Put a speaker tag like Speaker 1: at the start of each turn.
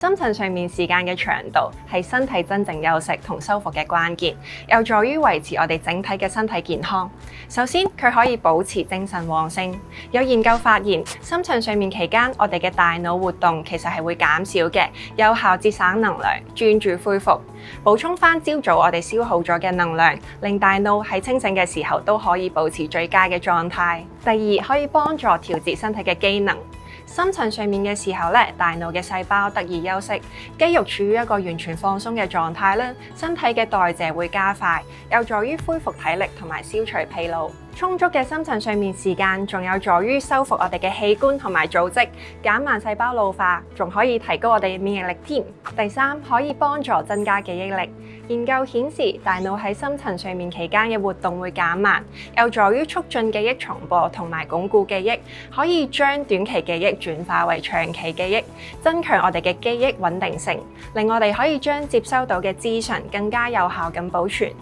Speaker 1: 深層睡眠時間嘅長度係身體真正休息同修復嘅關鍵，有助於維持我哋整體嘅身體健康。首先，佢可以保持精神旺盛。有研究發現，深層睡眠期間，我哋嘅大腦活動其實係會減少嘅，有效節省能量，專注恢復，補充返朝早我哋消耗咗嘅能量，令大腦喺清醒嘅時候都可以保持最佳嘅狀態。第二，可以幫助調節身體嘅機能。深層睡眠嘅時候咧，大腦嘅細胞得以休息，肌肉處於一個完全放鬆嘅狀態咧，身體嘅代謝會加快，有助於恢復體力同埋消除疲勞。充足嘅深層睡眠時間仲有助於修復我哋嘅器官同埋組織，減慢細胞老化，仲可以提高我哋嘅免疫力添。第三，可以幫助增加記憶力。研究顯示，大腦喺深層睡眠期間嘅活動會減慢，有助於促進記憶重播同埋鞏固記憶，可以將短期記憶轉化為長期記憶，增強我哋嘅記憶穩定性，令我哋可以將接收到嘅資訊更加有效咁保存。